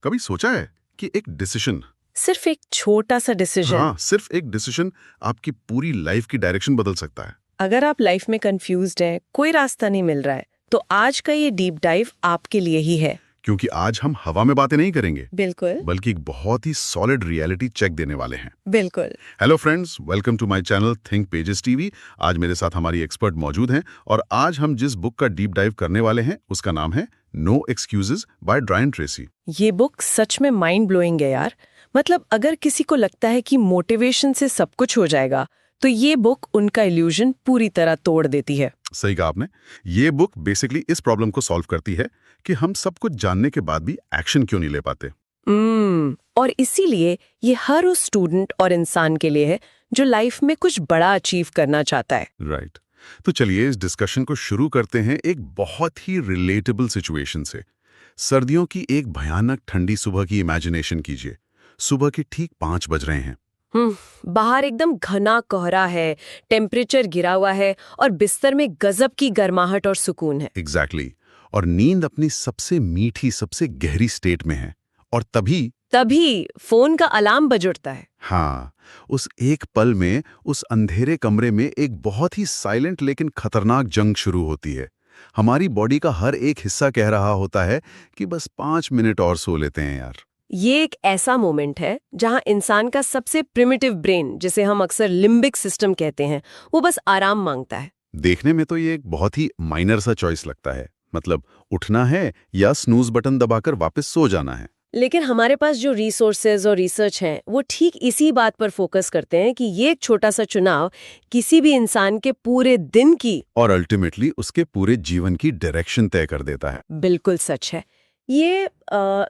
कभी सोचा है कि एक डिसीजन, सिर्फ एक छोटा सा डिसीजन, हाँ, सिर्फ एक डिसीजन आपकी पूरी लाइफ की डायरेक्शन बदल सकता है। अगर आप लाइफ में कंफ्यूज्ड हैं, कोई रास्ता नहीं मिल रहा है, तो आज का ये डीप डाइव आपके लिए ही है। क्योंकि आज हम हवा में बातें नहीं करेंगे, बिल्कुल बल्कि एक बहुत ही सॉलिड रियलिटी चेक देने वाले हैं। बिल्कुल। Hello friends, welcome to my channel think pages TV. आज मेरे साथ हमारी एक्सपर्ट मौजूद हैं और आज हम जिस बुक का डीप डाइव करने वाले हैं उसका नाम है no excuses by Brian Tracy. ये बुक सच में माइंड ब्लोइंग है यार। मतलब अगर किसी को लगता है कि मोटिवेशन से सब कुछ हो जाएगा, तो ये बुक उनका इल्यूजन पूरी तरह तोड़ देती है। सही कहा आपने। ये बुक बेसिकली इस प्रॉब्लम को सॉल्व करती है कि हम सब कुछ जानने के बाद भी एक्शन क्यों नहीं ले पाते। और इसीलिए ये हर उस स्टूडेंट और इंसान के लिए है जो लाइफ में कुछ बड़ा अचीव करना चाहता है। राइट। तो चलिए इस डिस्कशन को शुरू करते हैं एक बहुत ही रिलेटेबल सिचुएशन से। सर्दियों की एक भयानक ठंडी सुबह की इमेजिनेशन कीजिए। सुबह के ठीक 5 बज रहे हैं। बाहर एकदम घना कोहरा है, टेम्परेचर गिरा हुआ है और बिस्तर में गजब की गर्माहट और सुकून है। एग्जैक्टली। और नींद अपनी सबसे मीठी, सबसे गहरी स्टेट में है। और तभी फोन का अलार्म बज उठता है। हाँ, उस एक पल में उस अंधेरे कमरे में एक बहुत ही साइलेंट लेकिन खतरनाक जंग शुरू होती है। हमारी बॉडी का हर एक हिस्सा कह रहा होता है कि बस 5 मिनट और सो लेते हैं यार। ये एक ऐसा मोमेंट है जहां इंसान का सबसे प्रिमिटिव ब्रेन, जिसे हम अक्सर लिम्बिक सिस्टम कहते हैं, वो बस आराम मांगता है। देखने में तो ये एक बहुत ही माइनर सा चॉइस लगता है, मतलब उठना है या स्नूज बटन दबाकर वापस सो जाना है। लेकिन हमारे पास जो रिसोर्सेज और रिसर्च हैं, वो ठीक इसी बात पर फोकस करते हैं कि ये एक छोटा सा चुनाव किसी भी इंसान के पूरे दिन की और अल्टीमेटली उसके पूरे जीवन की डायरेक्शन तय कर देता है। बिल्कुल सच है। ये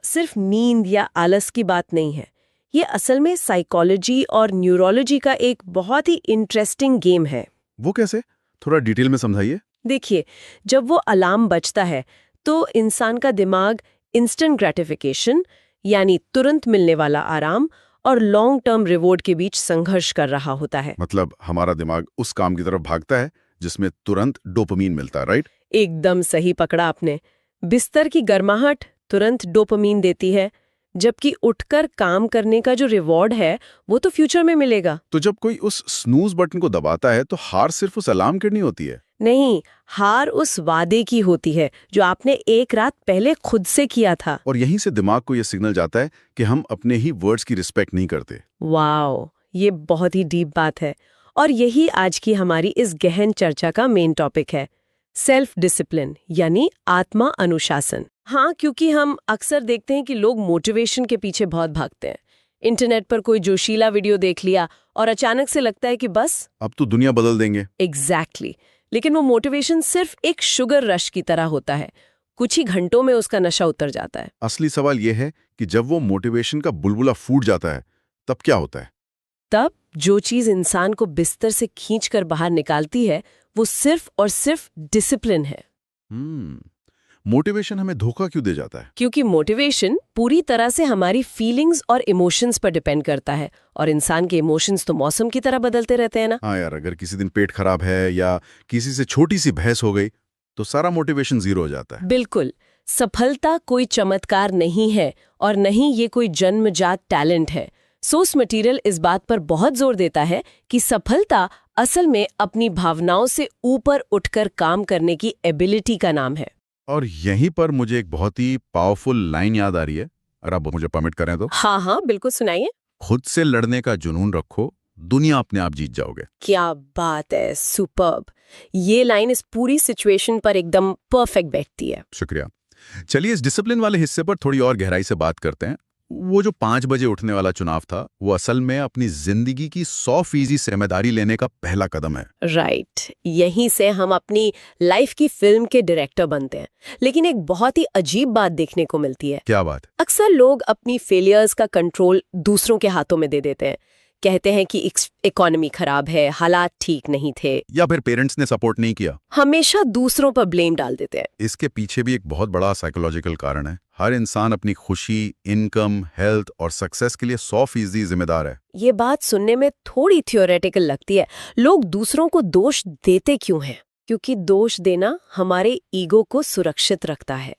सिर्फ नींद या आलस की बात नहीं है। ये असल में साइकोलॉजी और न्यूरोलॉजी का एक बहुत ही इंटरेस्टिंग गेम है। वो कैसे? थोड़ा डिटेल में समझाइए। देखिए, जब वो अलार्म बजता है तो इंसान का दिमाग इंस्टेंट ग्रेटिफिकेशन, यानी तुरंत मिलने वाला आराम, और लॉन्ग टर्म रिवॉर्ड के बीच संघर्ष कर रहा होता है। मतलब हमारा दिमाग उस काम की तरफ भागता है जिसमें तुरंत डोपामीन मिलता है, राइट? एकदम सही पकड़ा आपने। बिस्तर की गर्माहट तुरंत डोपामीन देती है, जबकि उठकर काम करने का जो रिवॉर्ड है वो तो फ्यूचर में मिलेगा। तो जब कोई उस स्नूज बटन को दबाता है तो हार सिर्फ उस अलार्म की नहीं होती है। नहीं, हार उस वादे की होती है जो आपने एक रात पहले खुद से किया था। और यहीं से दिमाग को यह सिग्नल जाता है कि हम अपने ही वर्ड्स की रिस्पेक्ट नहीं करते। वाओ, ये बहुत ही डीप बात है। और यही आज की हमारी इस गहन चर्चा का मेन टॉपिक है, सेल्फ डिसिप्लिन, यानी आत्मा अनुशासन। हाँ, क्योंकि हम अक्सर देखते हैं कि लोग मोटिवेशन के पीछे बहुत भागते हैं। इंटरनेट पर कोई जोशीला वीडियो देख लिया और अचानक से लगता है कि बस अब तो दुनिया बदल देंगे। एग्जैक्टली। लेकिन वो मोटिवेशन सिर्फ एक शुगर रश की तरह होता है। कुछ ही घंटों में उसका नशा उतर जाता है। असली सवाल यह है कि जब वो मोटिवेशन का बुलबुला फूट जाता है तब क्या होता है? तब जो चीज इंसान को बिस्तर से खींचकर बाहर निकालती है वो सिर्फ और सिर्फ डिसिप्लिन है। मोटिवेशन हमें धोखा क्यों दे जाता है? क्योंकि मोटिवेशन पूरी तरह से हमारी फीलिंग्स और इमोशंस पर डिपेंड करता है, और इंसान के इमोशंस तो मौसम की तरह बदलते रहते हैं ना। हाँ यार, अगर किसी दिन पेट खराब है या किसी से छोटी सी बहस हो गई तो सारा मोटिवेशन जीरो हो जाता है। बिल्कुल। सफलता कोई चमत्कार नहीं है और नहीं ये कोई जन्मजात टैलेंट है। सोर्स मटेरियल इस बात पर बहुत जोर देता है कि सफलता असल में अपनी भावनाओं से ऊपर उठकर काम करने की एबिलिटी का नाम है। और यहीं पर मुझे एक बहुत ही पावरफुल लाइन याद आ रही है, अगर आप मुझे परमिट करें तो। हाँ, बिल्कुल सुनाइए। खुद से लड़ने का जुनून रखो, दुनिया अपने आप जीत जाओगे। क्या बात है, सुपर्ब। ये लाइन इस पूरी सिचुएशन पर एकदम परफेक्ट बैठती है। शुक्रिया। चलिए इस डिसिप्लिन वाले हिस्से पर थोड़ी और गहराई से बात करते हैं। वो जो 5 बजे उठने वाला चुनाव था, वो असल में अपनी जिंदगी की 100% जिम्मेदारी लेने का पहला कदम है। राइट। यहीं से हम अपनी लाइफ की फिल्म के डायरेक्टर बनते हैं। लेकिन एक बहुत ही अजीब बात देखने को मिलती है। क्या बात? अक्सर लोग अपनी फेलियर्स का कंट्रोल दूसरों के हाथों में दे देते हैं। कहते हैं कि इकोनॉमी खराब है, हालात ठीक नहीं थे, या फिर पेरेंट्स ने सपोर्ट नहीं किया। हमेशा दूसरों पर ब्लेम डाल देते हैं। इसके पीछे भी एक बहुत बड़ा साइकोलॉजिकल कारण है। हर इंसान अपनी खुशी, इनकम, हेल्थ और सक्सेस के लिए 100% जिम्मेदार है। ये बात सुनने में थोड़ी थियोरेटिकल लगती है। लोग दूसरों को दोष देते क्यों हैं? क्योंकि दोष देना हमारे ईगो को सुरक्षित रखता है।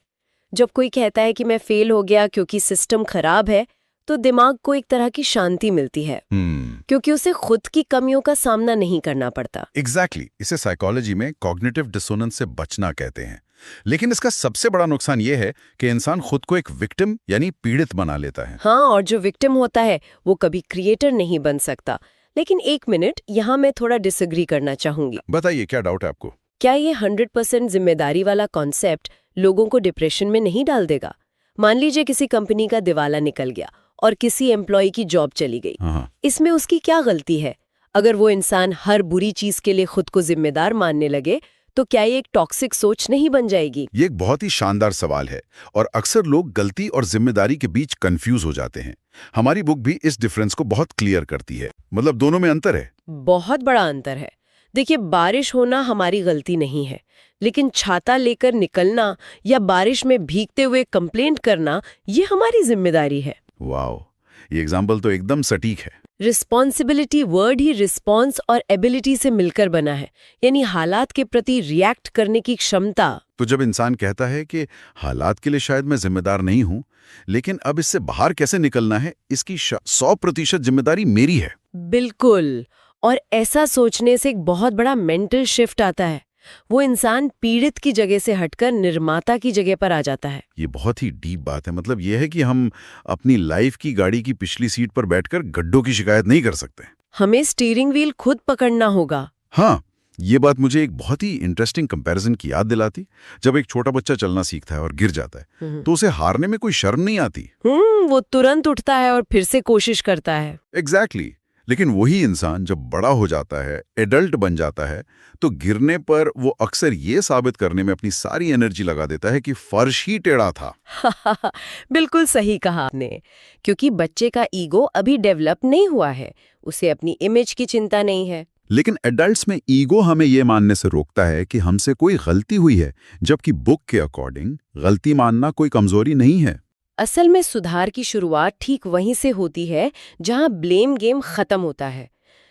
जब कोई कहता है कि मैं फेल हो गया क्योंकि सिस्टम खराब है, तो दिमाग को एक तरह की शांति मिलती है, क्योंकि उसे खुद की कमियों का सामना नहीं करना पड़ता। एग्जैक्टली इसे साइकोलॉजी में कॉग्निटिव डिसोनेंस से बचना कहते हैं। लेकिन इसका सबसे बड़ा नुकसान ये है कि इंसान खुद को एक विक्टिम यानी पीड़ित बना लेता है। हाँ, और जो विक्टिम होता है वो कभी क्रिएटर नहीं बन सकता। लेकिन एक मिनट, यहाँ मैं थोड़ा डिसएग्री करना चाहूंगी। बताइए, क्या डाउट है आपको? क्या ये 100% जिम्मेदारी वाला कॉन्सेप्ट लोगों को डिप्रेशन में नहीं डाल देगा? मान लीजिए किसी कंपनी का दिवाला निकल गया और किसी एम्प्लॉय की जॉब चली गई। इसमें उसकी क्या गलती है? अगर वो इंसान हर बुरी चीज के लिए खुद को जिम्मेदार मानने लगे, तो क्या ये एक टॉक्सिक सोच नहीं बन जाएगी? ये एक बहुत ही शानदार सवाल है और अक्सर लोग गलती और जिम्मेदारी के बीच कंफ्यूज हो जाते हैं। हमारी बुक भी इस डिफरेंस को बहुत क्लियर करती है। मतलब दोनों में अंतर है। बहुत बड़ा अंतर है। देखिए, बारिश होना हमारी गलती नहीं है, लेकिन छाता लेकर निकलना या बारिश में भीगते हुए कंप्लेंट करना, ये हमारी जिम्मेदारी है। वाओ, ये एग्जाम्पल तो एकदम सटीक है। रिस्पॉन्सिबिलिटी वर्ड ही रिस्पॉन्स और एबिलिटी से मिलकर बना है, यानी हालात के प्रति रिएक्ट करने की क्षमता। तो जब इंसान कहता है कि हालात के लिए शायद मैं जिम्मेदार नहीं हूं, लेकिन अब इससे बाहर कैसे निकलना है, इसकी 100% जिम्मेदारी मेरी है। बिल्कुल, और ऐसा सोचने से एक बहुत बड़ा मेंटल शिफ्ट आता है। वो इंसान पीड़ित की जगह से हटकर निर्माता की जगह पर आ जाता है। ये बहुत ही डीप बात है। मतलब ये है कि हम अपनी लाइफ की गाड़ी की पिछली सीट पर बैठकर गड्ढों की शिकायत नहीं कर सकते। हमें स्टीयरिंग व्हील खुद पकड़ना होगा। हाँ, ये बात मुझे एक बहुत ही इंटरेस्टिंग कंपैरिजन की याद दिलाती। जब एक छोटा बच्चा चलना सीखता है और गिर जाता है, तो उसे हारने में कोई शर्म नहीं आती। वो तुरंत उठता है और फिर से कोशिश करता है। एग्जैक्टली। लेकिन वही इंसान जब बड़ा हो जाता है, एडल्ट बन जाता है, तो गिरने पर वो अक्सर ये साबित करने में अपनी सारी एनर्जी लगा देता है कि फर्श ही टेढ़ा था। बिल्कुल सही कहा आपने, क्योंकि बच्चे का ईगो अभी डेवलप नहीं हुआ है, उसे अपनी इमेज की चिंता नहीं है। लेकिन एडल्ट्स में ईगो हमें ये मानने से रोकता है कि हमसे कोई गलती हुई है, जबकि बुक के अकॉर्डिंग गलती मानना कोई कमजोरी नहीं है। असल में सुधार की शुरुआत ठीक वहीं से होती है जहां ब्लेम गेम खत्म होता है।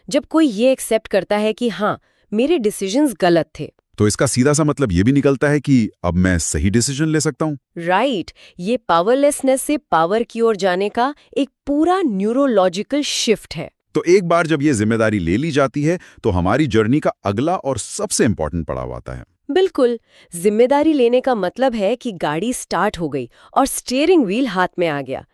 जब कोई ये एक्सेप्ट करता है कि हाँ, मेरे डिसीजंस गलत थे, तो इसका सीधा सा मतलब ये भी निकलता है कि अब मैं सही डिसीजन ले सकता हूँ। राइट। ये पावरलेसनेस से पावर की ओर जाने का एक पूरा न्यूरोलॉजिकल शिफ्ट है। तो एक बार जब ये जिम्मेदारी ले ली जाती है, तो हमारी जर्नी का अगला और सबसे इंपॉर्टेंट पड़ाव आता है। बिल्कुल, जिम्मेदारी लेने का मतलब है कि गाड़ी स्टार्ट हो गई और स्टीयरिंग व्हील हाथ में आ गया,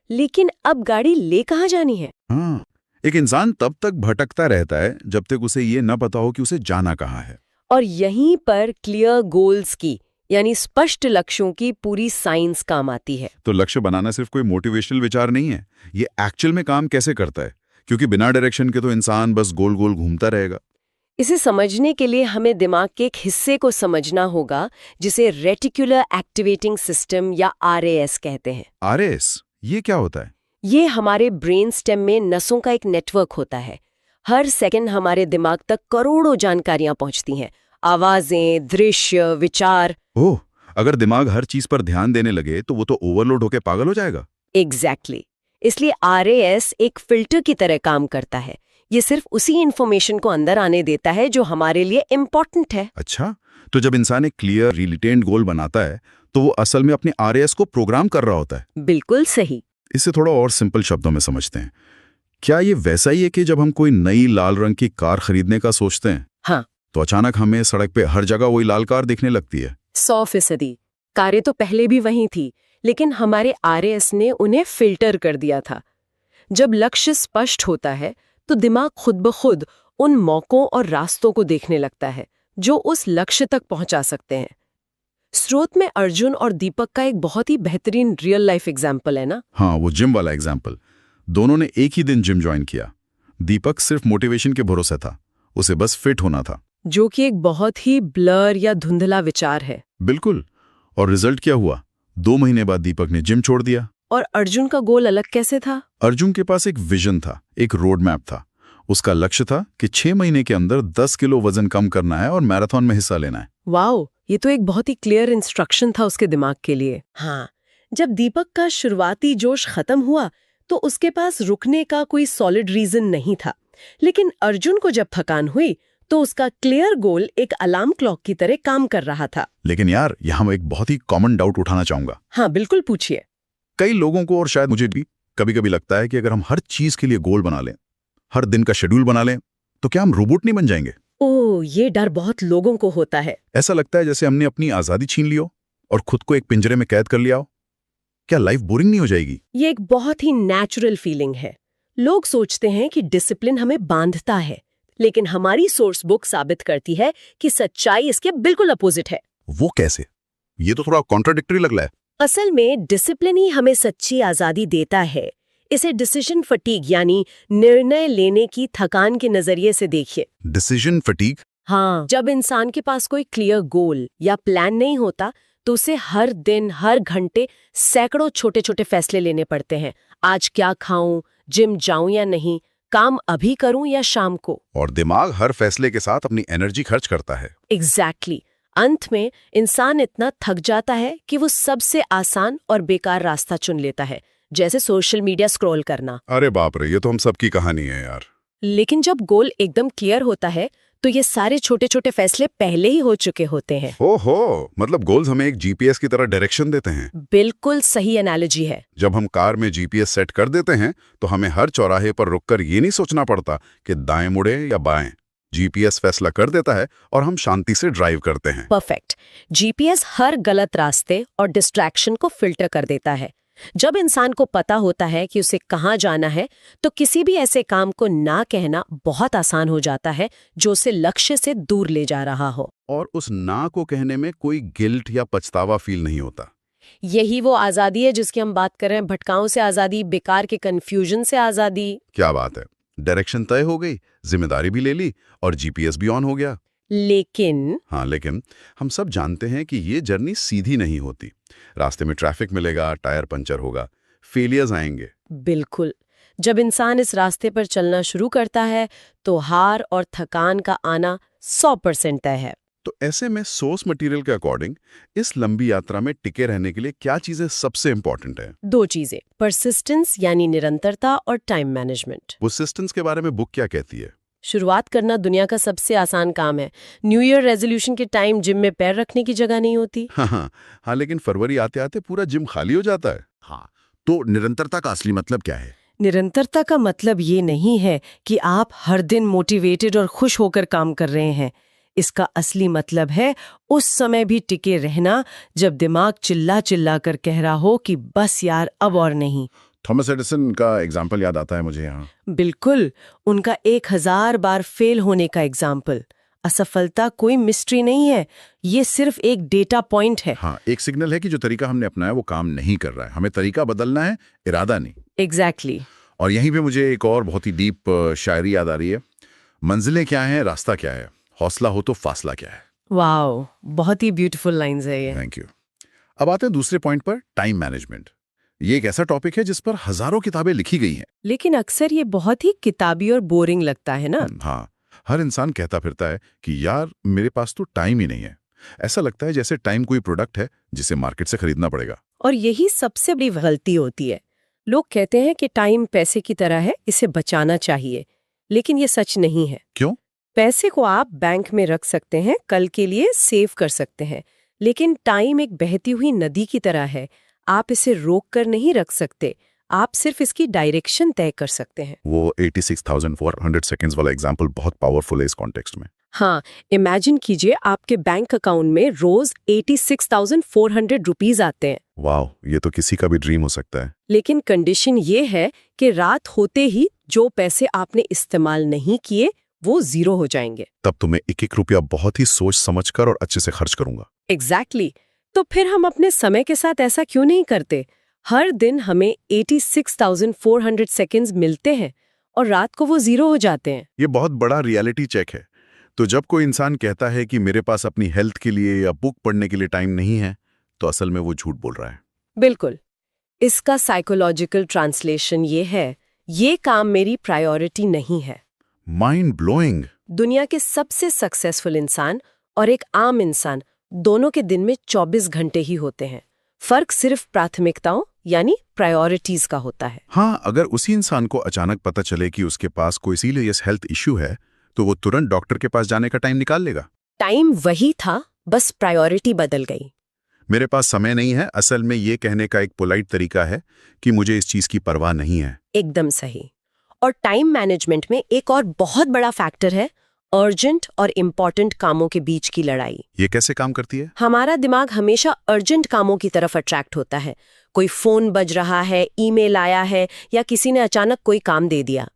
लेकिन अब गाड़ी ले कहाँ जानी है? हाँ, एक इंसान तब तक भटकता रहता है जब तक उसे ये न पता हो कि उसे जाना कहाँ है। और यहीं पर क्लियर गोल्स की, यानी स्पष्ट लक्ष्यों की पूरी साइंस काम आती है। तो लक्ष्य बनाना सिर्फ कोई मोटिवेशनल विचार नहीं है, ये एक्चुअल में काम कैसे करता है, क्योंकि बिना डायरेक्शन के तो इंसान बस गोल गोल घूमता रहेगा। इसे समझने के लिए हमें दिमाग के एक हिस्से को समझना होगा जिसे रेटिकुलर एक्टिवेटिंग सिस्टम या RAS कहते हैं। RAS, ये क्या होता है? ये हमारे ब्रेन स्टेम में नसों का एक नेटवर्क होता है। हर सेकंड हमारे दिमाग तक करोड़ों जानकारियां पहुंचती हैं, आवाजें, दृश्य, विचार। ओह, अगर दिमाग हर चीज पर ध्यान देने लगे तो वो तो ओवरलोड होकर पागल हो जाएगा। एग्जैक्टली। इसलिए RAS एक फिल्टर की तरह काम करता है। ये सिर्फ उसी इंफॉर्मेशन को अंदर आने देता है जो हमारे लिए इम्पोर्टेंट है। अच्छा, तो जब इंसान एक क्लियर रिलेटेंट गोल बनाता है, तो वो असल में अपने RAS को प्रोग्राम कर रहा होता है। बिल्कुल सही। इसे थोड़ा और सिंपल शब्दों में समझते हैं। क्या ये वैसा ही है कि जब हम कोई नई लाल रंग की कार खरीदने का सोचते हैं, हाँ, तो अचानक हमें सड़क पे हर जगह वही लाल कार दिखने लगती है? 100%। कारें तो पहले भी वही थी, लेकिन हमारे RAS ने उन्हें फिल्टर कर दिया था। जब लक्ष्य स्पष्ट होता है तो दिमाग खुद ब खुद उन मौकों और रास्तों को देखने लगता है जो उस लक्ष्य तक पहुंचा सकते हैं। स्रोत में अर्जुन और दीपक का एक बहुत ही बेहतरीन रियल लाइफ एग्जाम्पल है ना? हाँ, वो जिम वाला एग्जाम्पल। दोनों ने एक ही दिन जिम ज्वाइन किया। दीपक सिर्फ मोटिवेशन के भरोसे था, उसे बस फिट होना था, जो कि एक बहुत ही ब्लर या धुंधला विचार है। बिल्कुल। और रिजल्ट क्या हुआ? 2 महीने बाद दीपक ने जिम छोड़ दिया। और अर्जुन का गोल अलग कैसे था? अर्जुन के पास एक विजन था, एक रोड मैप था। उसका लक्ष्य था कि 6 महीने के अंदर 10 किलो वजन कम करना है और मैराथन में हिस्सा लेना है। वाओ, ये तो एक बहुत ही क्लियर इंस्ट्रक्शन था उसके दिमाग के लिए। हाँ, जब दीपक का शुरुआती जोश खत्म हुआ तो उसके पास रुकने का कोई सॉलिड रीजन नहीं था। लेकिन अर्जुन को जब थकान हुई तो उसका क्लियर गोल एक अलार्म क्लॉक की तरह काम कर रहा था। लेकिन यार, यहाँ मैं एक बहुत ही कॉमन डाउट उठाना चाहूंगा। हाँ, बिल्कुल पूछिए। कई लोगों को और शायद मुझे भी कभी-कभी लगता है कि अगर हम हर चीज के लिए गोल बना लें, हर दिन का शेड्यूल बना लें, तो क्या हम रोबोट नहीं बन जाएंगे? ओह, ये डर बहुत लोगों को होता है। ऐसा लगता है जैसे हमने अपनी आजादी छीन ली हो और खुद को एक पिंजरे में कैद कर लिया हो। क्या लाइफ बोरिंग नहीं हो जाएगी? ये एक बहुत ही नेचुरल फीलिंग है। लोग सोचते हैं कि डिसिप्लिन हमें बांधता है, लेकिन हमारी सोर्स बुक साबित करती है कि सच्चाई इसके बिल्कुल अपोजिट है। वो कैसे? ये तो थोड़ा कॉन्ट्राडिक्टरी लग रहा है। असल में डिसिप्लिन ही हमें सच्ची आजादी देता है। इसे डिसीजन फटीग यानी निर्णय लेने की थकान के नजरिए से देखिए। Decision fatigue? हाँ, जब इंसान के पास कोई क्लियर गोल या प्लान नहीं होता तो उसे हर दिन हर घंटे सैकड़ों छोटे छोटे फैसले लेने पड़ते हैं। आज क्या खाऊं, जिम जाऊं या नहीं, काम अभी करूं या शाम को। और दिमाग हर फैसले के साथ अपनी एनर्जी खर्च करता है। एग्जैक्टली। अंत में इंसान इतना थक जाता है कि वो सबसे आसान और बेकार रास्ता चुन लेता है, जैसे सोशल मीडिया स्क्रॉल करना। अरे बाप रे, ये तो हम सबकी कहानी है यार। लेकिन जब गोल एकदम क्लियर होता है तो ये सारे छोटे छोटे फैसले पहले ही हो चुके होते हैं। ओहो, मतलब गोल्स हमें एक जीपीएस की तरह डायरेक्शन देते हैं। बिल्कुल सही एनालॉजी है। जब हम कार में जीपीएस सेट कर देते हैं तो हमें हर चौराहे पर रुककर ये नहीं सोचना पड़ता कि दाएं मुड़े या बाएं। जीपीएस फैसला कर देता है और हम शांति से ड्राइव करते हैं। परफेक्ट। जीपीएस हर गलत रास्ते और डिस्ट्रैक्शन को फिल्टर कर देता है। जब इंसान को पता होता है कि उसे कहाँ जाना है, तो किसी भी ऐसे काम को ना कहना बहुत आसान हो जाता है जो उसे लक्ष्य से दूर ले जा रहा हो। और उस ना को कहने में कोई गिल्ट या पछतावा फील नहीं होता। यही वो आजादी है जिसकी हम बात कर रहे हैं। भटकाओं से आजादी, बेकार के कंफ्यूजन से आजादी। क्या बात है, डायरेक्शन तय हो गई, जिम्मेदारी भी ले ली और जीपीएस भी ऑन हो गया। लेकिन हम सब जानते हैं कि ये जर्नी सीधी नहीं होती। रास्ते में ट्रैफिक मिलेगा, टायर पंचर होगा, फेलियर्स आएंगे। बिल्कुल। जब इंसान इस रास्ते पर चलना शुरू करता है तो हार और थकान का आना 100% तय है। तो ऐसे में सोर्स मटेरियल के अकॉर्डिंग इस लंबी यात्रा में टिके रहने के लिए क्या चीजें सबसे इंपॉर्टेंट है? 2 चीजें, परसिस्टेंस यानी निरंतरता और टाइम मैनेजमेंट। परसिस्टेंस के बारे में बुक क्या कहती है? शुरुआत करना दुनिया का सबसे आसान काम है। न्यू ईयर रेजोल्यूशन के टाइम जिम में पैर रखने की जगह नहीं होती। हाँ, लेकिन फरवरी आते आते पूरा जिम खाली हो जाता है। हाँ, तो निरंतरता का असली मतलब क्या है? निरंतरता का मतलब ये नहीं है कि आप हर दिन मोटिवेटेड और खुश होकर काम कर रहे हैं। इसका असली मतलब है उस समय भी टिके रहना जब दिमाग चिल्ला चिल्ला कर कह रहा हो कि बस यार अब और नहीं। थॉमस एडिसन का एग्जाम्पल याद आता है मुझे यहाँ। बिल्कुल, उनका 1000 बार फेल होने का एग्जाम्पल। असफलता कोई मिस्ट्री नहीं है, ये सिर्फ एक डेटा पॉइंट है। हाँ, एक सिग्नल है कि जो तरीका हमने अपनाया वो काम नहीं कर रहा है। हमें तरीका बदलना है, इरादा नहीं। एग्जैक्टली। और यहीं पे मुझे एक और बहुत ही डीप शायरी याद आ रही है। मंजिलें क्या हैं, रास्ता क्या है, हौसला हो तो फासला क्या है। वाओ, बहुत ही ब्यूटीफुल लाइंस है ये। Thank you. अब आते हैं दूसरे पॉइंट पर, टाइम मैनेजमेंट। ये एक ऐसा टॉपिक है जिस पर हजारों किताबें लिखी गई हैं। लेकिन अक्सर ये बहुत ही किताबी और बोरिंग लगता है ना। हाँ, हर इंसान कहता फिरता है कि यार मेरे पास तो टाइम ही नहीं है। ऐसा लगता है जैसे टाइम कोई प्रोडक्ट है जिसे मार्केट से खरीदना पड़ेगा। और यही सबसे बड़ी गलती होती है। लोग कहते हैं कि टाइम पैसे की तरह है, इसे बचाना चाहिए। लेकिन ये सच नहीं है। क्यों? पैसे को आप बैंक में रख सकते हैं, कल के लिए सेव कर सकते हैं, लेकिन टाइम एक बहती हुई नदी की तरह है। आप इसे रोक कर नहीं रख सकते, आप सिर्फ इसकी डायरेक्शन तय कर सकते हैं। वो 86,400 सेकंड्स वाला एग्जांपल बहुत पावरफुल है इस कॉन्टेक्स्ट में। हाँ, इमेजिन कीजिए आपके बैंक अकाउंट में रोज 86,400 रुपीज आते हैं। वाह, ये तो किसी का भी ड्रीम हो सकता है। लेकिन कंडीशन ये है कि रात होते ही जो पैसे आपने इस्तेमाल नहीं किए वो 0 हो जाएंगे। तब तो मैं एक एक रुपया बहुत ही सोच समझकर और अच्छे से खर्च करूंगा। एग्जैक्टली। तो फिर हम अपने समय के साथ ऐसा क्यों नहीं करते? हर दिन हमें 86,400 सेकंड्स मिलते हैं और रात को वो 0 हो जाते हैं। ये बहुत बड़ा रियलिटी चेक है। तो जब कोई इंसान कहता है कि मेरे पास अपनी हेल्थ के लिए या बुक पढ़ने के लिए टाइम नहीं है, तो असल में वो झूठ बोल रहा है। बिल्कुल। इसका साइकोलॉजिकल ट्रांसलेशन ये है, ये काम मेरी प्रायोरिटी नहीं है। Mind blowing. दुनिया के सबसे सक्सेसफुल इंसान और एक आम इंसान दोनों के दिन में 24 घंटे ही होते हैं। फर्क सिर्फ प्राथमिकताओं यानी प्रायोरिटीज का होता है। हाँ, अगर उसी इंसान को अचानक पता चले कि उसके पास कोई सीरियस हेल्थ इश्यू है, तो वो तुरंत डॉक्टर के पास जाने का टाइम निकाल लेगा। टाइम वही था, बस प्रायोरिटी बदल गई। मेरे पास समय नहीं है, असल में ये कहने का एक पोलाइट तरीका है कि मुझे इस चीज की परवाह नहीं है। एकदम सही। और टाइम मैनेजमेंट में एक और बहुत बड़ा फैक्टर है अर्जेंट और इम्पॉर्टेंट कामों के बीच की लड़ाई। ये कैसे काम करती है? हमारा दिमाग हमेशा अर्जेंट कामों की तरफ अट्रैक्ट होता है। कोई फोन बज रहा है, ईमेल आया है, या किसी ने अचानक कोई काम दे दिया।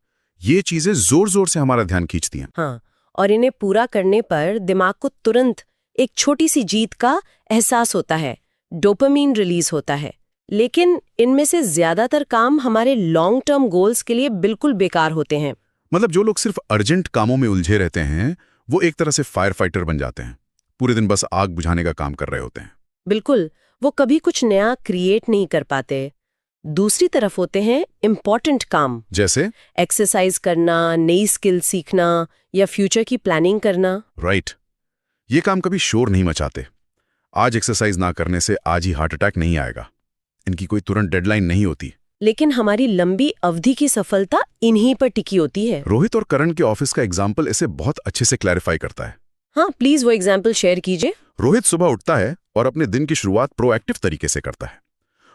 ये चीजें जोर जोर से हमारा ध्यान खींचती हैं। हाँ, और इन्हें पूरा करने पर दिमाग को तुरंत एक छोटी सी जीत का एहसास होता है, डोपामीन रिलीज होता है। लेकिन इनमें से ज्यादातर काम हमारे लॉन्ग टर्म गोल्स के लिए बिल्कुल बेकार होते हैं। मतलब जो लोग सिर्फ अर्जेंट कामों में उलझे रहते हैं, वो एक तरह से फायर फाइटर बन जाते हैं। पूरे दिन बस आग बुझाने का काम कर रहे होते हैं। बिल्कुल, वो कभी कुछ नया क्रिएट नहीं कर पाते। दूसरी तरफ होते हैं इम्पॉर्टेंट काम, जैसे एक्सरसाइज करना, नई स्किल सीखना या फ्यूचर की प्लानिंग करना। राइट, ये काम कभी शोर नहीं मचाते। आज एक्सरसाइज ना करने से आज ही हार्ट अटैक नहीं आएगा। इनकी कोई तुरंत डेडलाइन नहीं होती। लेकिन हमारी लंबी अवधि की सफलता इन्हीं पर टिकी होती है। रोहित और करण के ऑफिस का एग्जाम्पल इसे बहुत अच्छे से क्लैरिफाई करता है। हाँ, प्लीज वो एग्जाम्पल शेयर कीजिए। रोहित सुबह उठता है और अपने दिन की शुरुआत प्रोएक्टिव तरीके से करता है।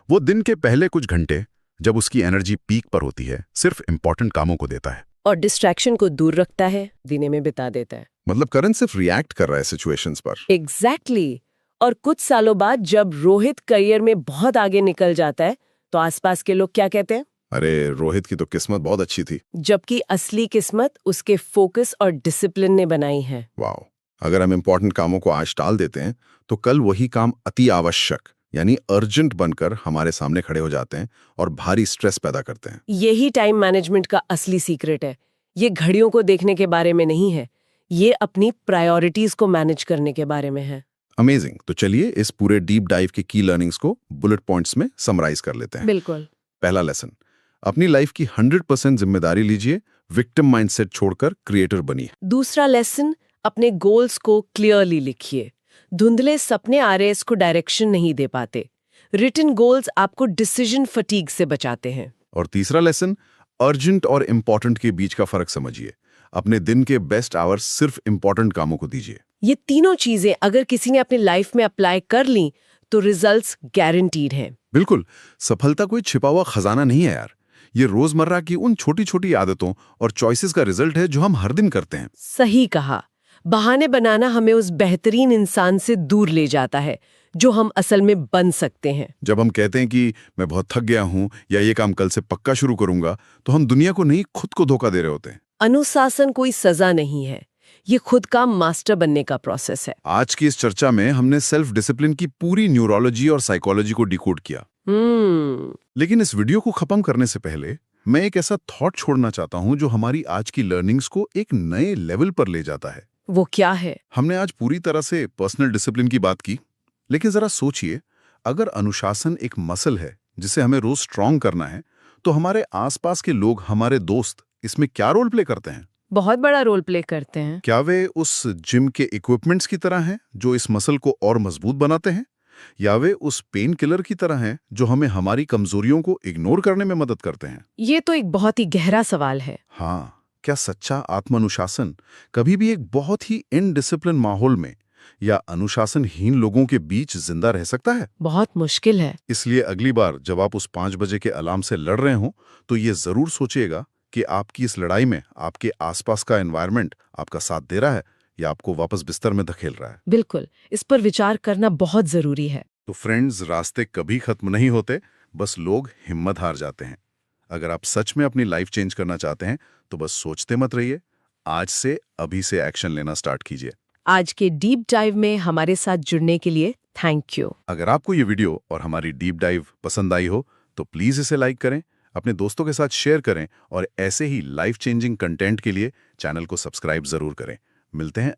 वो दिन के पहले कुछ घंटे, जब उसकी एनर्जी पीक पर होती है, सिर्फ इंपॉर्टेंट कामों को देता है और डिस्ट्रैक्शन को दूर रखता है, दिने में बिता देता है। मतलब करण सिर्फ रिएक्ट कर रहा है सिचुएशंस पर। एग्जैक्टली। और कुछ सालों बाद जब रोहित करियर में बहुत आगे निकल जाता है, तो आसपास के लोग क्या कहते हैं? अरे, रोहित की तो किस्मत बहुत अच्छी थी। जबकि असली किस्मत उसके फोकस और डिसिप्लिन ने बनाई है। वाओ, अगर हम इंपॉर्टेंट कामों को आज टाल देते हैं, तो कल वही काम अति आवश्यक यानी अर्जेंट बनकर हमारे सामने खड़े हो जाते हैं और भारी स्ट्रेस पैदा करते हैं। यही टाइम मैनेजमेंट का असली सीक्रेट है। ये घड़ियों को देखने के बारे में नहीं है, ये अपनी प्रायोरिटीज को मैनेज करने के बारे में है। अमेजिंग। तो चलिए इस पूरे डीप डाइव के की लर्निंग्स को बुलेट पॉइंट्स में समराइज कर लेते हैं। बिल्कुल। पहला लेसन, अपनी लाइफ की 100% जिम्मेदारी लीजिए, विक्टिम माइंडसेट छोड़कर क्रिएटर बनिए। दूसरा लेसन, अपने गोल्स को क्लियरली लिखिए। धुंधले सपने आरएस को डायरेक्शन नहीं दे पाते। रिटन गोल्स आपको डिसीजन फटीग से बचाते हैं। और तीसरा लेसन, अर्जेंट और इम्पॉर्टेंट के बीच का फर्क समझिए। अपने दिन के बेस्ट आवर्स सिर्फ इम्पॉर्टेंट कामों को दीजिए। ये तीनों चीजें अगर किसी ने अपनी लाइफ में अप्लाई कर ली तो रिजल्ट्स गारंटीड हैं। बिल्कुल, सफलता कोई छिपा हुआ खजाना नहीं है यार। ये रोजमर्रा की उन छोटी छोटी आदतों और चॉइसेस का रिजल्ट है जो हम हर दिन करते हैं। सही कहा। बहाने बनाना हमें उस बेहतरीन इंसान से दूर ले जाता है जो हम असल में बन सकते हैं। जब हम कहते हैं कि मैं बहुत थक गया हूं या ये काम कल से पक्का शुरू करूंगा, तो हम दुनिया को नहीं, खुद को धोखा दे रहे होते हैं। अनुशासन कोई सजा नहीं है, ये खुद का मास्टर बनने का प्रोसेस है। आज की इस चर्चा में हमने सेल्फ डिसिप्लिन की पूरी न्यूरोलॉजी और साइकोलॉजी को डिकोड किया। लेकिन इस वीडियो को खत्म करने से पहले मैं एक ऐसा थॉट छोड़ना चाहता हूं जो हमारी आज की लर्निंग्स को एक नए लेवल पर ले जाता है। वो क्या है? हमने आज पूरी तरह से पर्सनल डिसिप्लिन की बात की, लेकिन जरा सोचिए, अगर अनुशासन एक मसल है जिसे हमें रोज स्ट्रांग करना है, तो हमारे आसपास के लोग, हमारे दोस्त, इसमें क्या रोल प्ले करते हैं? बहुत बड़ा रोल प्ले करते हैं। क्या वे उस जिम के इक्विपमेंट्स की तरह हैं जो इस मसल को और मजबूत बनाते हैं, या वे उस पेन किलर की तरह हैं जो हमें हमारी कमजोरियों को इग्नोर करने में मदद करते हैं? ये तो एक बहुत ही गहरा सवाल है। हाँ, क्या सच्चा आत्मानुशासन कभी भी एक बहुत ही इनडिसिप्लिन माहौल में या अनुशासनहीन लोगों के बीच जिंदा रह सकता है? बहुत मुश्किल है। इसलिए अगली बार जब आप उस 5 बजे के अलार्म से लड़ रहे हो, तो ये जरूर सोचिएगा कि आपकी इस लड़ाई में आपके आसपास का एनवायरनमेंट आपका साथ दे रहा है या आपको वापस बिस्तर में धकेल रहा है। बिल्कुल, इस पर विचार करना बहुत जरूरी है। तो फ्रेंड्स, रास्ते कभी खत्म नहीं होते, बस लोग हिम्मत हार जाते हैं। अगर आप सच में अपनी लाइफ चेंज करना चाहते हैं, तो बस सोचते मत रहिए, आज से अभी से एक्शन लेना स्टार्ट कीजिए। आज के डीप डाइव में हमारे साथ जुड़ने के लिए थैंक यू। अगर आपको ये वीडियो और हमारी डीप डाइव पसंद आई हो, तो प्लीज इसे लाइक करें, अपने दोस्तों के साथ शेयर करें और ऐसे ही लाइफ चेंजिंग कंटेंट के लिए चैनल को सब्सक्राइब जरूर करें। मिलते हैं